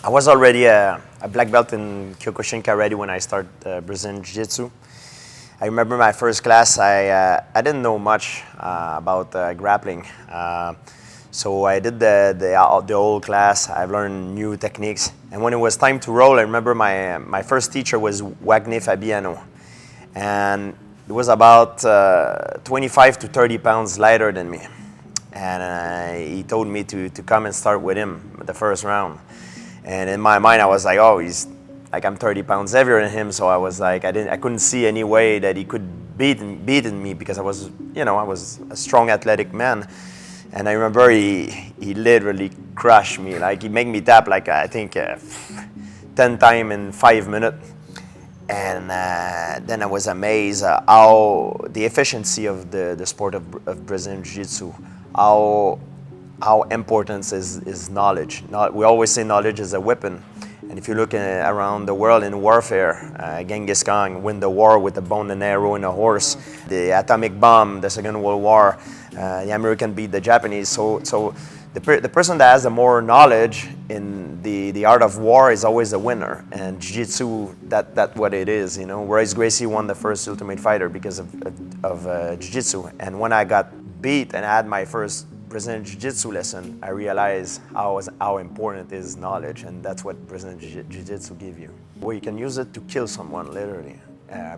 I was already a black belt in Kyokushin Karate when I started Brazilian Jiu-Jitsu. I remember my first class, I didn't know much about grappling. So I did the old class. I've learned new techniques. And when it was time to roll, I remember my first teacher was Wagner Fabiano. And he was about 25 to 30 pounds lighter than me. And he told me to come and start with him the first round. And in my mind, I was like, oh, he's like, I'm 30 pounds heavier than him. So I was like, I couldn't see any way that he could beat me because I was a strong athletic man. And I remember he literally crushed me. Like, he made me tap like, I think 10 times in 5 minutes. And then I was amazed how the efficiency of the sport of Brazilian Jiu-Jitsu, how important is knowledge. We always say knowledge is a weapon. And if you look around the world in warfare, Genghis Khan win the war with a bow and arrow and a horse. The atomic bomb, the Second World War, the American beat the Japanese. So the person that has the more knowledge in the art of war is always a winner. And Jiu-Jitsu, that's what it is. You know, Royce Gracie won the first Ultimate Fighter because of Jiu-Jitsu. And when I got beat and I had my first Brazilian Jiu-Jitsu lesson, I realized how important is knowledge, and that's what Brazilian Jiu-Jitsu gives you. Well, you can use it to kill someone, literally.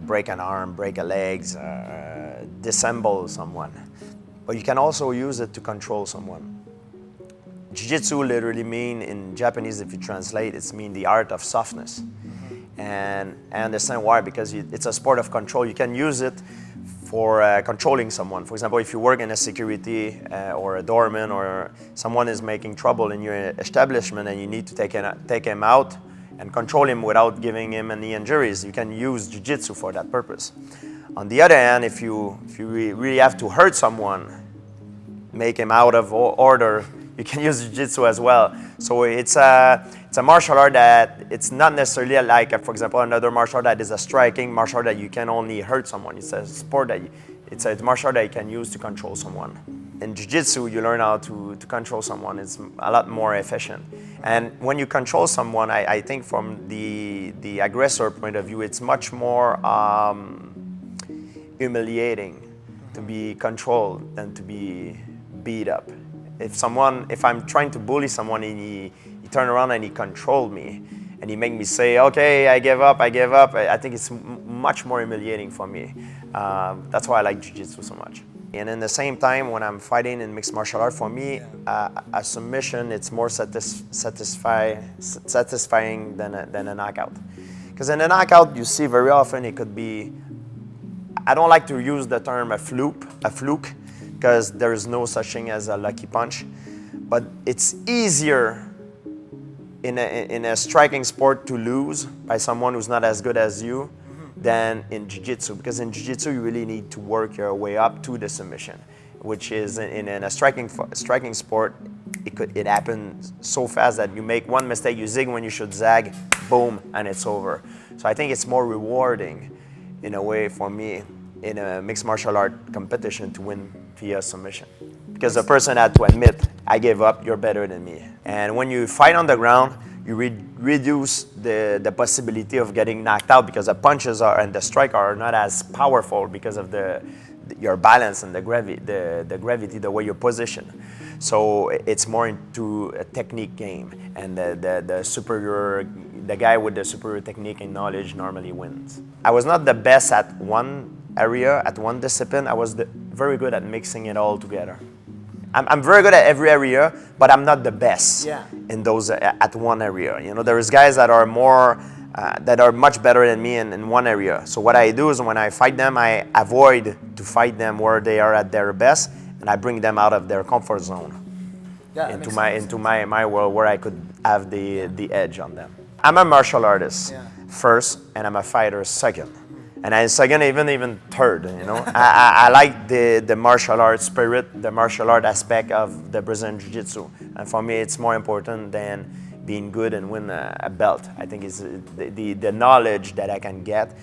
Break an arm, break a leg, disassemble someone. But you can also use it to control someone. Jiu-Jitsu literally mean, in Japanese, if you translate, it's mean the art of softness. And I understand why, because it's a sport of control. You can use it for controlling someone. For example, if you work in a security or a doorman, or someone is making trouble in your establishment and you need to take him out and control him without giving him any injuries, you can use Jiu-Jitsu for that purpose. On the other hand, if you really have to hurt someone, make him out of order, you can use Jiu-Jitsu as well. So it's a martial art that it's not necessarily like, for example, another martial art that is a striking martial art that you can only hurt someone. It's a sport that it's a martial art that you can use to control someone. In Jiu-Jitsu, you learn how to control someone. It's a lot more efficient. And when you control someone, I think from the aggressor point of view, it's much more humiliating to be controlled than to be beat up. If I'm trying to bully someone and he turned around and he controlled me and he made me say, okay, I give up, I think it's much more humiliating for me. That's why I like Jiu-Jitsu so much. And in the same time, when I'm fighting in mixed martial art, for me, a submission, it's more satisfying than a knockout. Because in a knockout, you see very often it could be, I don't like to use the term a fluke, because there is no such thing as a lucky punch. But it's easier in a striking sport to lose by someone who's not as good as you than in Jiu-Jitsu. Because in Jiu-Jitsu, you really need to work your way up to the submission, which is in a striking sport, it happens so fast that you make one mistake, you zig when you should zag, boom, and it's over. So I think it's more rewarding in a way for me in a mixed martial art competition to win via submission. Because the person had to admit, I gave up, you're better than me. And when you fight on the ground, you reduce the possibility of getting knocked out, because the punches and the strike are not as powerful because of your balance and the gravity, the way you're positioned. So it's more into a technique game, and the guy with the superior technique and knowledge normally wins. I was not the best at one area, at one discipline. I was very good at mixing it all together. I'm very good at every area, but I'm not the best in those at one area. You know, there's guys that are much better than me in one area. So what I do is when I fight them, I avoid to fight them where they are at their best, and I bring them out of their comfort zone into my world where I could have the edge on them. I'm a martial artist first, and I'm a fighter second. And I second, even third, you know. I like the martial art spirit, the martial art aspect of the Brazilian Jiu-Jitsu. And for me, it's more important than being good and win a belt. I think it's the knowledge that I can get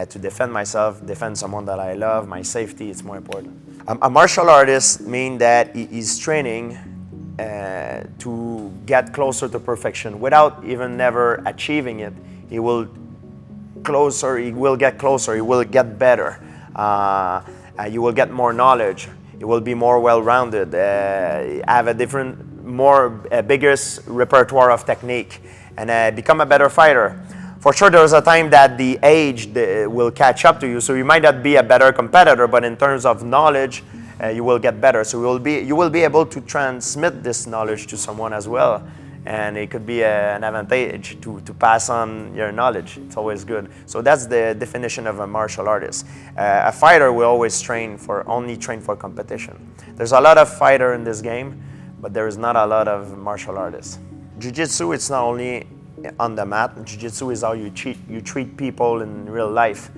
to defend myself, defend someone that I love, my safety, it's more important. A martial artist means that he's training to get closer to perfection without even never achieving it. He will get closer, he will get better. You will get more knowledge, you will be more well-rounded, have a bigger repertoire of technique, and become a better fighter. For sure, there's a time that the age will catch up to you, so you might not be a better competitor, but in terms of knowledge, you will get better. So you will be able to transmit this knowledge to someone as well, and it could be an advantage to pass on your knowledge. It's always good. So that's the definition of a martial artist. A fighter will always only train for competition. There's a lot of fighter in this game, but there is not a lot of martial artists. Jiu-Jitsu, it's not only on the mat. Jiu-Jitsu is how you treat people in real life.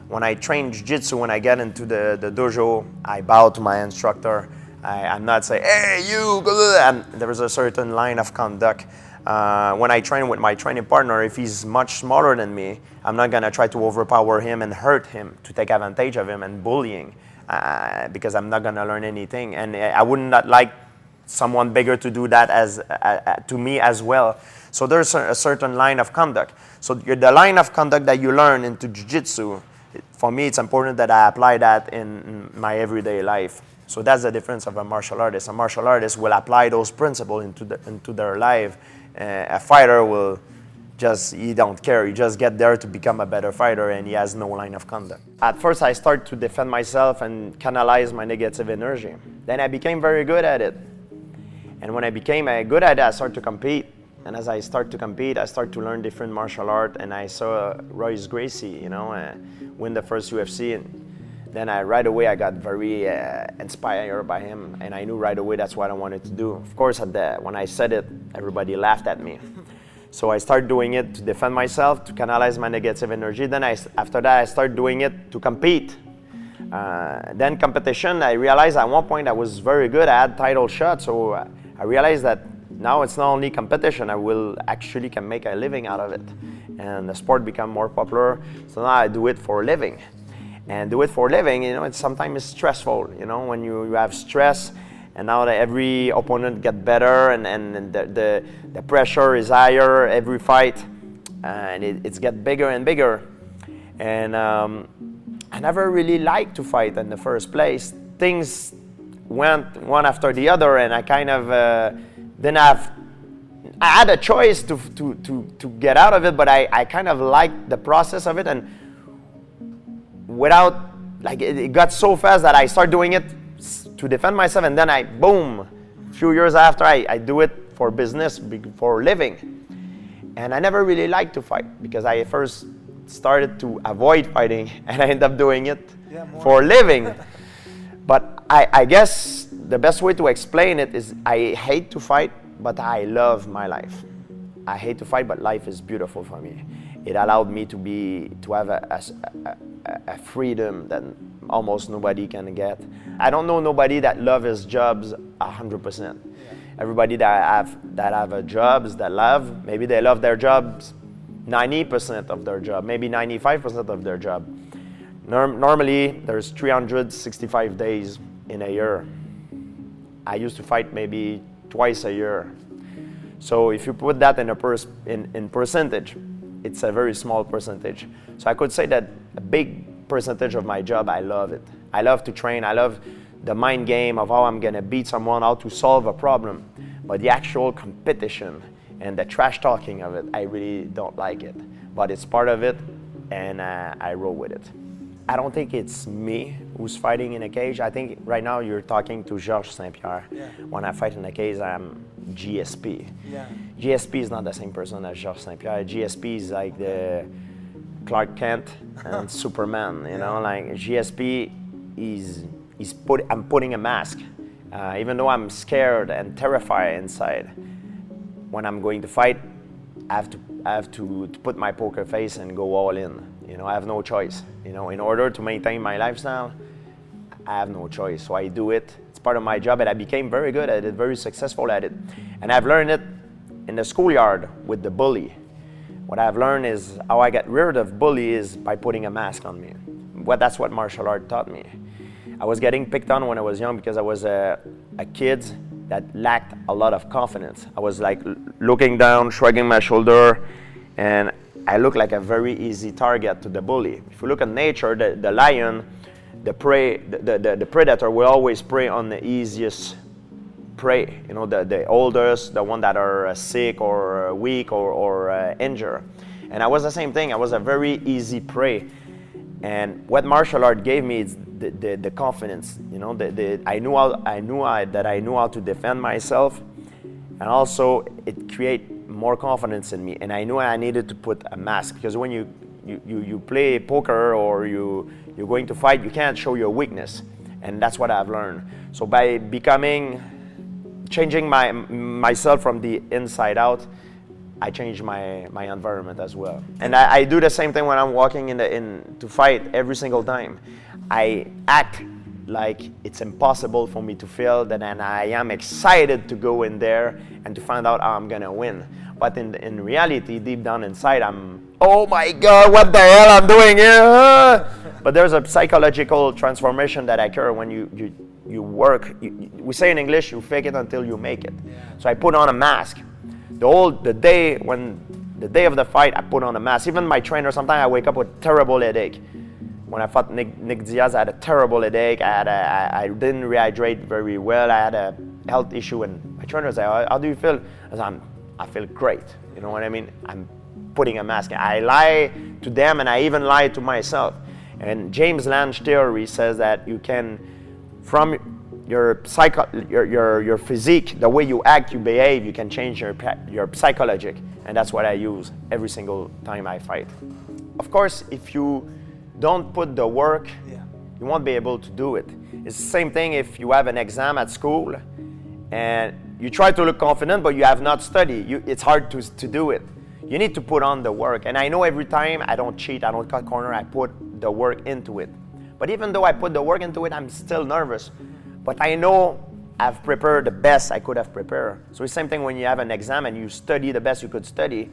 When I train Jiu-Jitsu, when I get into the dojo, I bow to my instructor. I'm not saying, hey, you, and there is a certain line of conduct. When I train with my training partner, if he's much smaller than me, I'm not gonna try to overpower him and hurt him, to take advantage of him and bullying, because I'm not gonna learn anything. And I would not like someone bigger to do that to me as well. So there's a certain line of conduct. So the line of conduct that you learn into Jiu-Jitsu, for me, it's important that I apply that in my everyday life. So that's the difference of a martial artist. A martial artist will apply those principles into their life. A fighter will he don't care. He just get there to become a better fighter, and he has no line of conduct. At first, I started to defend myself and canalize my negative energy. Then I became very good at it. And when I became good at it, I started to compete. And as I start to compete, I start to learn different martial art, and I saw Royce Gracie, win the first UFC, and then right away I got very inspired by him, and I knew right away that's what I wanted to do. Of course, when I said it, everybody laughed at me. So I started doing it to defend myself, to canalize my negative energy. Then after that, I started doing it to compete. Then competition, I realized at one point I was very good. I had title shots, so I realized that now it's not only competition, I will actually can make a living out of it. And the sport become more popular, so now I do it for a living. And do it for a living, it's sometimes stressful, when you have stress, and now that every opponent get better, and the pressure is higher every fight, and it's get bigger and bigger. And I never really liked to fight in the first place. Things went one after the other, and I kind of I had a choice to get out of it, but I kind of liked the process of it, and it got so fast that I started doing it to defend myself, and then boom, a few years after, I do it for business, for living. And I never really liked to fight, because I first started to avoid fighting, and I ended up doing it for a living. But I guess the best way to explain it is I hate to fight, but I love my life. I hate to fight, but life is beautiful for me. It allowed me to have a freedom that almost nobody can get. I don't know nobody that loves his jobs 100%. Everybody that have a jobs that love, maybe they love their jobs 90% of their job, maybe 95% of their job. Normally, there's 365 days in a year. I used to fight maybe twice a year. So if you put that in percentage, it's a very small percentage. So I could say that a big percentage of my job, I love it. I love to train. I love the mind game of how I'm going to beat someone, how to solve a problem. But the actual competition and the trash talking of it, I really don't like it. But it's part of it, and I roll with it. I don't think it's me who's fighting in a cage. I think right now you're talking to St-Pierre. Yeah. When I fight in a cage, I'm GSP. Yeah. GSP is not the same person as St-Pierre. GSP is like the Clark Kent and Superman. Like GSP I'm putting a mask. Even though I'm scared and terrified inside, when I'm going to fight, I have to put my poker face and go all in. I have no choice. In order to maintain my lifestyle, I have no choice. So I do it. It's part of my job, and I became very good at it, very successful at it. And I've learned it in the schoolyard with the bully. What I've learned is how I get rid of bully is by putting a mask on me. That's what martial art taught me. I was getting picked on when I was young because I was a kid that lacked a lot of confidence. I was like looking down, shrugging my shoulder, and I looked like a very easy target to the bully. If you look at nature, the lion, the predator will always prey on the easiest prey. You know, the oldest, the one that are sick or weak or injured. And I was the same thing. I was a very easy prey. And what martial art gave me is the confidence. You know, I knew how to defend myself, and also it created more confidence in me. And I knew I needed to put a mask, because when you play poker or you're going to fight, you can't show your weakness, and that's what I've learned. So by changing myself from the inside out, I changed my environment as well. And I do the same thing when I'm walking to fight every single time. I act like it's impossible for me to fail, and I am excited to go in there and to find out how I'm gonna win. But in reality, deep down inside, oh my God, what the hell I'm doing here? But there's a psychological transformation that occurs when you work. We say in English, you fake it until you make it. Yeah. So I put on a mask. The day of the fight, I put on a mask. Even my trainer, sometimes I wake up with terrible headache. When I fought Nick Diaz, I had a terrible headache. I didn't rehydrate very well. I had a health issue, and my trainer said, "How do you feel?" I said, "I feel great." You know what I mean? I'm putting a mask. I lie to them, and I even lie to myself. And James Lange theory says that you can, from your physique, the way you act, you behave, you can change your psychologic, and that's what I use every single time I fight. Of course, if you don't put the work, you won't be able to do it. It's the same thing if you have an exam at school and you try to look confident, but you have not studied. It's hard to do it. You need to put on the work. And I know every time I don't cheat, I don't cut corner, I put the work into it. But even though I put the work into it, I'm still nervous. But I know I've prepared the best I could have prepared. So it's the same thing when you have an exam and you study the best you could study.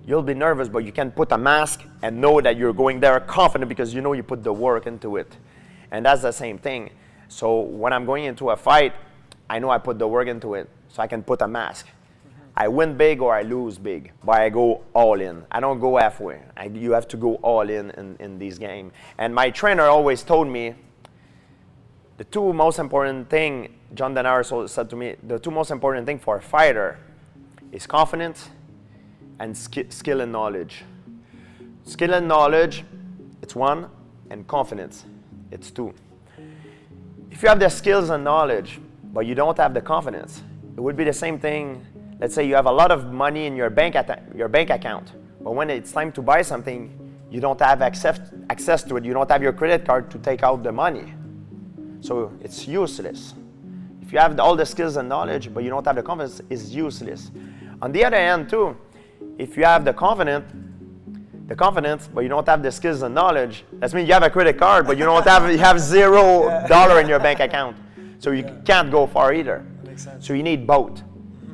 You'll be nervous, but you can put a mask and know that you're going there confident because you know you put the work into it. And that's the same thing. So when I'm going into a fight, I know I put the work into it, so I can put a mask. I win big or I lose big, but I go all in. I don't go halfway. You have to go all in this game. And my trainer always told me, the two most important thing, John Denaro said to me, the two most important thing for a fighter is confidence and skill and knowledge. Skill and knowledge, it's one, and confidence, it's two. If you have the skills and knowledge, but you don't have the confidence, it would be the same thing. Let's say you have a lot of money in your bank account, but when it's time to buy something, you don't have access to it. You don't have your credit card to take out the money. So it's useless. If you have all the skills and knowledge, but you don't have the confidence, it's useless. On the other hand, too, if you have the confidence, but you don't have the skills and knowledge, that means you have a credit card, but you have $0 in your bank account. So you can't go far either. Makes sense. So you need both.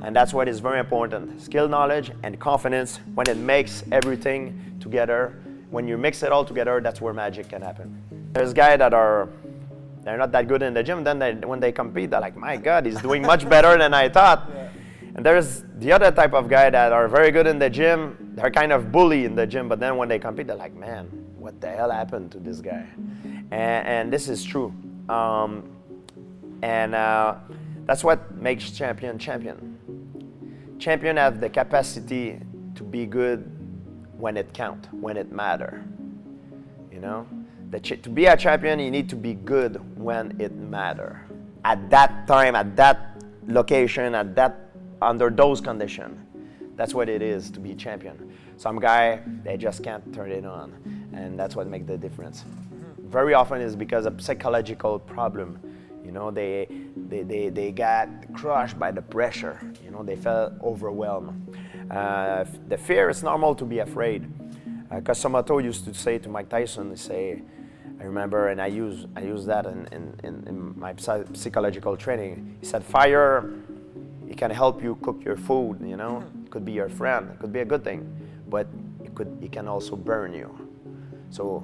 And that's what is very important. Skill, knowledge, and confidence. When it makes everything together, when you mix it all together, that's where magic can happen. There's guys that they're not that good in the gym, then when they compete, they're like, my God, he's doing much better than I thought. Yeah. And there's the other type of guy that are very good in the gym, they're kind of bully in the gym, but then when they compete, they're like, man, what the hell happened to this guy? And this is true. That's what makes champion. Champion have the capacity to be good when it count, when it matter. You know, to be a champion, you need to be good when it matter. At that time, at that location, under those conditions. That's what it is to be a champion. Some guy, they just can't turn it on, and that's what makes the difference. Very often it's because of psychological problem. You know, they got crushed by the pressure. You know, they felt overwhelmed. The fear, it's normal to be afraid. Kasamoto used to say to Mike Tyson, I remember, and I use that in my psychological training. He said, fire, it can help you cook your food, you know. It could be your friend, it could be a good thing, but it can also burn you. So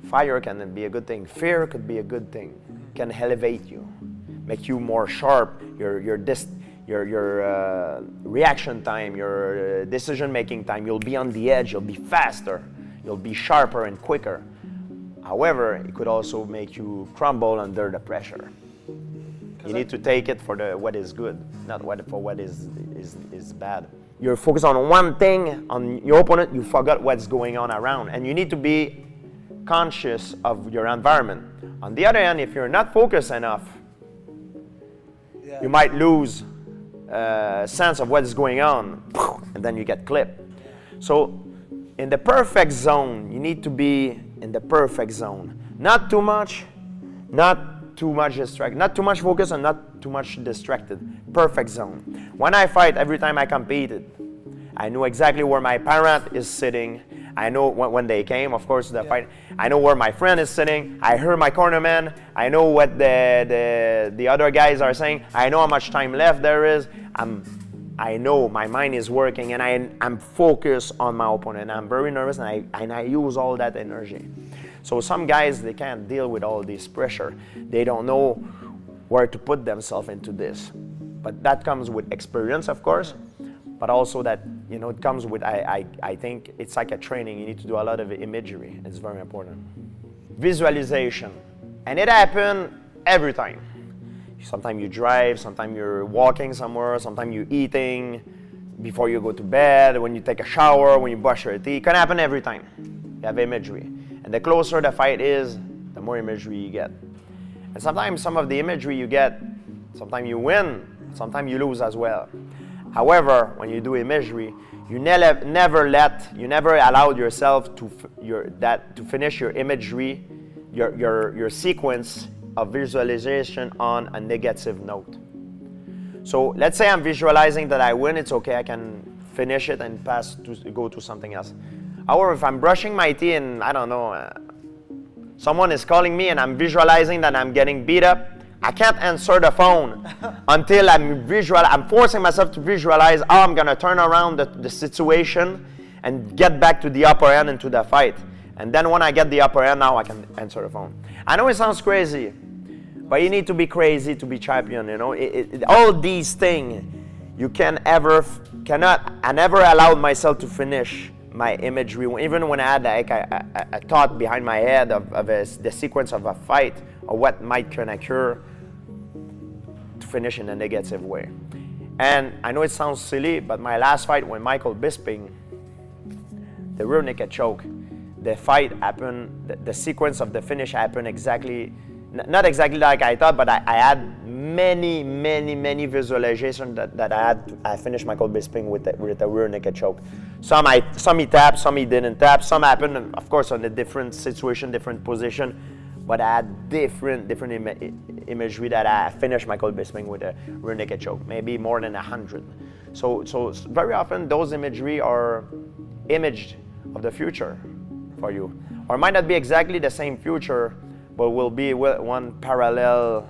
fire can be a good thing. Fear could be a good thing, can elevate you. make you more sharp, your reaction time, your decision-making time. You'll be on the edge, you'll be faster, you'll be sharper and quicker. However, it could also make you crumble under the pressure. You need to take it for what is good, not for what is bad. You're focused on one thing, on your opponent, you forgot what's going on around. And you need to be conscious of your environment. On the other hand, if you're not focused enough, you might lose sense of what is going on, and then you get clipped. So in the perfect zone, you need to be in the perfect zone. Not too much distracted, not too much focus and not too much distracted. Perfect zone. When I fight, every time I competed, I knew exactly where my parent is sitting. I know when they came, of course, the fight. I know where my friend is sitting. I heard my cornerman. I know what the other guys are saying. I know how much time left there is. I know my mind is working, and I'm focused on my opponent. I'm very nervous, and I use all that energy. So some guys, they can't deal with all this pressure. They don't know where to put themselves into this. But that comes with experience, of course. But also that, it comes with, I think it's like a training. You need to do a lot of imagery. It's very important. Visualization. And it happens every time. Sometimes you drive, sometimes you're walking somewhere, sometimes you're eating, before you go to bed, when you take a shower, when you brush your teeth. It can happen every time. You have imagery. And the closer the fight is, the more imagery you get. And sometimes some of the imagery you get, sometimes you win, sometimes you lose as well. However, when you do imagery, you never allowed yourself to finish your imagery, your sequence of visualization on a negative note. So let's say I'm visualizing that I win, it's okay, I can finish it and go to something else. However, if I'm brushing my teeth and I don't know, someone is calling me and I'm visualizing that I'm getting beat up, I can't answer the phone until I'm forcing myself to visualize how I'm gonna turn around the situation and get back to the upper end into the fight. And then when I get the upper end, now I can answer the phone. I know it sounds crazy, but you need to be crazy to be champion, all these things, I never allowed myself to finish my imagery, even when I had a thought behind my head of the sequence of a fight or what might can occur, to finish in a negative way. And I know it sounds silly, but my last fight with Michael Bisping, the rear naked choke, the fight happened, the sequence of the finish happened exactly, not exactly like I thought, but I had many visualizations that I finished Michael Bisping with the rear naked choke. Some he tapped, some he didn't tap, some happened, of course, on a different situation, different position, but I had different imagery that I finished Michael Bisping with a rear naked choke, maybe more than 100. So very often those imagery are imaged of the future for you, or might not be exactly the same future, but will be one parallel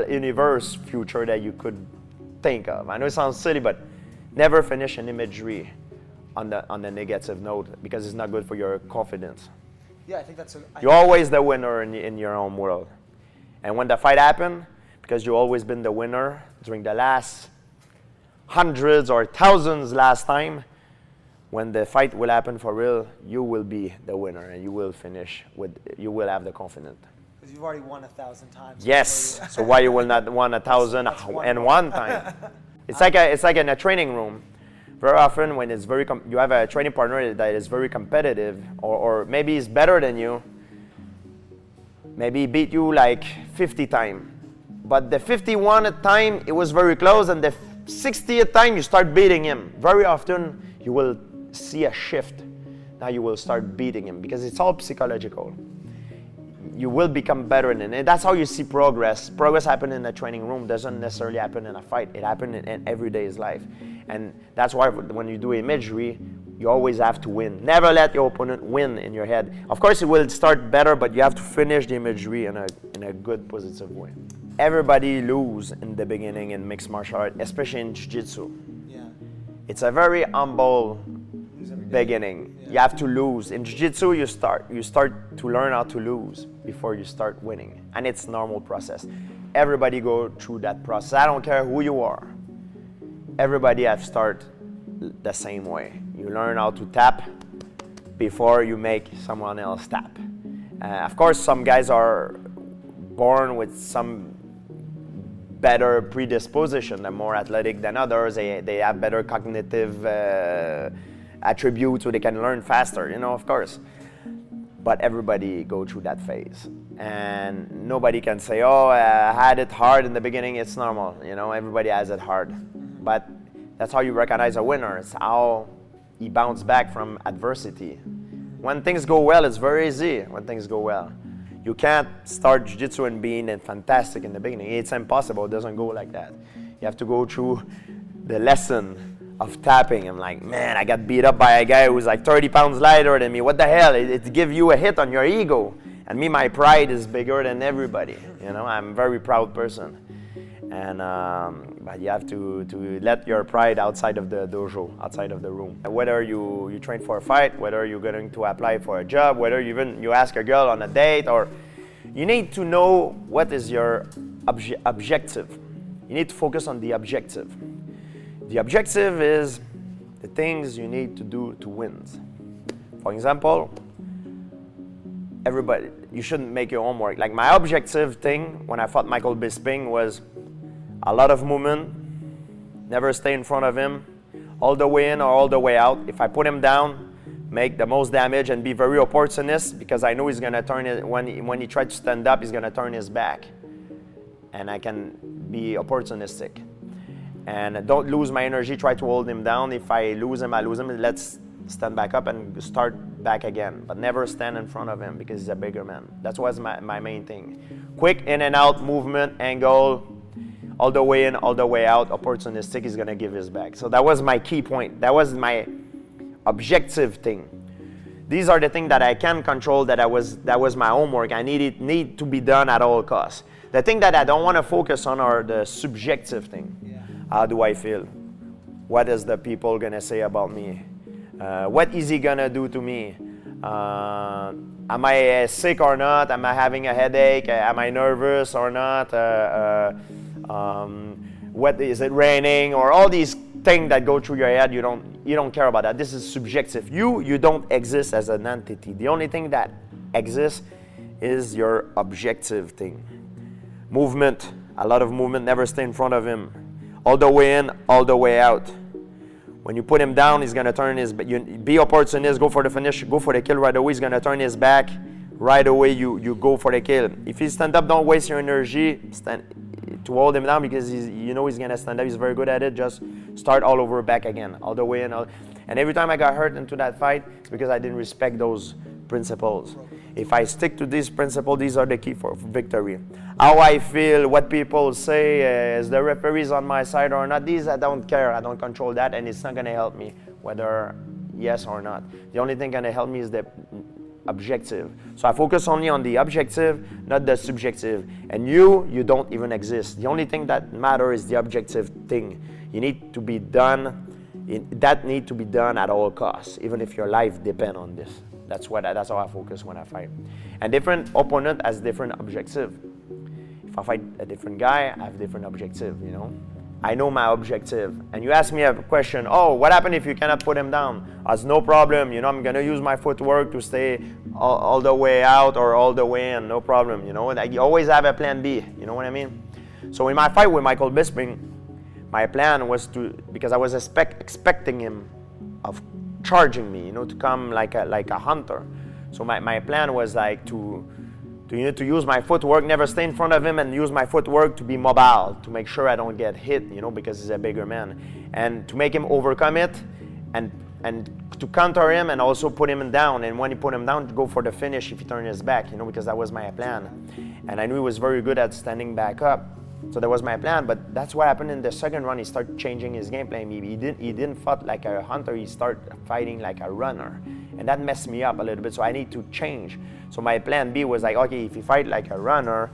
universe future that you could think of. I know it sounds silly, but never finish an imagery on the negative note, because it's not good for your confidence. Yeah, I think you're always the winner in your own world. And when the fight happened, because you've always been the winner during the last hundreds or thousands last time, when the fight will happen for real, you will be the winner and you will have the confidence. Because you've already won 1,000 times. Yes. So why you will not won 1,000 and one time? It's like in a training room. Very often when it's you have a training partner that is very competitive, or maybe he's better than you. Maybe he beat you like 50 times. But the 51st time, it was very close, and the 60th time, you start beating him. Very often, you will see a shift. Now you will start beating him, because it's all psychological. You will become better in it. And that's how you see progress. Progress happens in a training room. Doesn't necessarily happen in a fight. It happens in everyday's life. And that's why when you do imagery, you always have to win. Never let your opponent win in your head. Of course, it will start better, but you have to finish the imagery in a good, positive way. Everybody loses in the beginning in mixed martial art, especially in Jiu-Jitsu. Yeah. It's a very humble beginning. You have to lose. In Jiu-Jitsu, you start to learn how to lose before you start winning. And it's a normal process. Everybody go through that process. I don't care who you are. Everybody have start the same way. You learn how to tap before you make someone else tap. Of course, some guys are born with some better predisposition. They're more athletic than others. They have better cognitive attributes, so they can learn faster, of course. But everybody go through that phase. And nobody can say, oh, I had it hard in the beginning. It's normal, everybody has it hard. But that's how you recognize a winner. It's how he bounced back from adversity. When things go well, it's very easy when things go well. You can't start Jiu-Jitsu and being fantastic in the beginning. It's impossible. It doesn't go like that. You have to go through the lesson of tapping. I'm like, man, I got beat up by a guy who's like 30 pounds lighter than me. What the hell? It gives you a hit on your ego. And me, my pride is bigger than everybody. I'm a very proud person. And but you have to let your pride outside of the dojo, outside of the room. Whether you train for a fight, whether you're going to apply for a job, whether you ask a girl on a date, or you need to know what is your objective. You need to focus on the objective. The objective is the things you need to do to win. For example, everybody, you shouldn't make your homework. Like my objective thing when I fought Michael Bisping was a lot of movement, never stay in front of him, all the way in or all the way out. If I put him down, make the most damage and be very opportunist, because I know he's gonna turn it, when he tries to stand up, he's gonna turn his back. And I can be opportunistic. And don't lose my energy, try to hold him down. If I lose him, let's stand back up and start back again. But never stand in front of him because he's a bigger man. That was my main thing. Quick in and out movement, angle, all the way in, all the way out, opportunistic, he's gonna give his back. So that was my key point. That was my objective thing. These are the things that I can control, that was my homework. I need to be done at all costs. The thing that I don't want to focus on are the subjective thing. Yeah. How do I feel? What is the people gonna say about me? What is he gonna do to me? Am I sick or not? Am I having a headache? Am I nervous or not? What is it raining? Or all these things that go through your head, you don't care about that. This is subjective. You don't exist as an entity. The only thing that exists is your objective thing. Movement, a lot of movement, never stay in front of him. All the way in, all the way out. When you put him down, he's gonna turn his back. Be opportunist, go for the finish, go for the kill right away. He's gonna turn his back. Right away, you go for the kill. If he stand up, don't waste your energy to hold him down, because he's gonna stand up. He's very good at it. Just start all over back again, all the way in. And every time I got hurt into that fight, it's because I didn't respect those principles. If I stick to these principles, these are the key for victory. How I feel, what people say, is the referees on my side or not, these I don't care. I don't control that, and it's not going to help me, whether yes or not. The only thing going to help me is the objective. So I focus only on the objective, not the subjective. And you don't even exist. The only thing that matters is the objective thing. You need to be done. That need to be done at all costs, even if your life depends on this. That's how I focus when I fight. And different opponent has different objective. If I fight a different guy, I have different objective, I know my objective. And you ask me a question, oh, what happened if you cannot put him down? It's no problem, I'm gonna use my footwork to stay all the way out or all the way in, no problem, You always have a plan B, you know what I mean? So in my fight with Michael Bisping, my plan was because I was expecting him of charging me, to come like a hunter. So my plan was like to use my footwork, never stay in front of him, and use my footwork to be mobile, to make sure I don't get hit, because he's a bigger man, and to make him overcome it, and to counter him and also put him down. And when he put him down, to go for the finish if he turned his back, because that was my plan. And I knew he was very good at standing back up. So that was my plan, but that's what happened in the second round. He started changing his game plan. He didn't fight like a hunter. He started fighting like a runner, and that messed me up a little bit. So I need to change. So my plan B was like, okay, if he fight like a runner,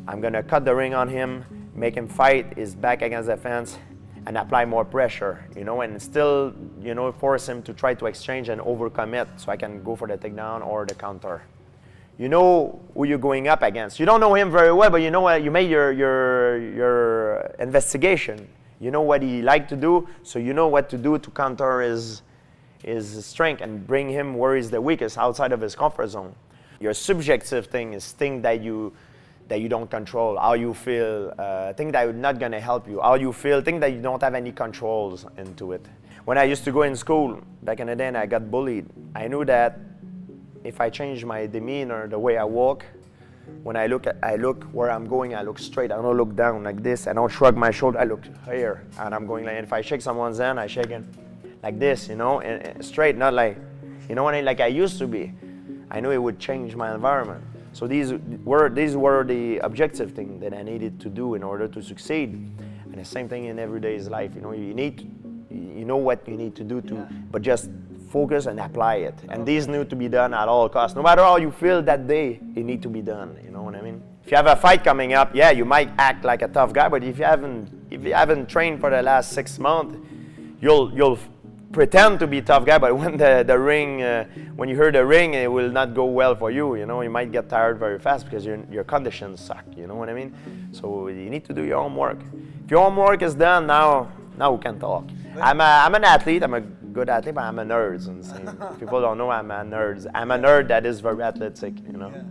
I'm gonna cut the ring on him, make him fight his back against the fence, and apply more pressure, you know, and still, you know, force him to try to exchange and overcome it so I can go for the takedown or the counter. You know who you're going up against. You don't know him very well, but you know what, you made your investigation. You know what he liked to do, so you know what to do to counter his strength and bring him where he's the weakest, outside of his comfort zone. Your subjective thing is things that you don't control, how you feel, things that are not going to help you, how you feel, things that you don't have any controls into it. When I used to go in school, back in the day and I got bullied, I knew that if I change my demeanor, the way I walk, when I look where I'm going, I look straight. I don't look down like this. I don't shrug my shoulder. I look here, and I'm going like. And if I shake someone's hand, I shake it like this, you know, and straight, not like, you know what I mean, like I used to be. I knew it would change my environment. So these were the objective things that I needed to do in order to succeed. And the same thing in everyday's life. You know, you know what you need to do to, but just focus and apply it. And these need to be done at all costs. No matter how you feel that day, it need to be done. You know what I mean? If you have a fight coming up, yeah, you might act like a tough guy, but if you haven't trained for the last 6 months, you'll pretend to be a tough guy, but when the ring, when you hear the ring, it will not go well for you. You know, you might get tired very fast because your conditions suck. You know what I mean? So you need to do your homework. If your homework is done, now we can talk. I'm an athlete. I'm a good athlete, but I'm a nerd. And people don't know I'm a nerd. I'm a nerd that is very athletic. You know. Yeah.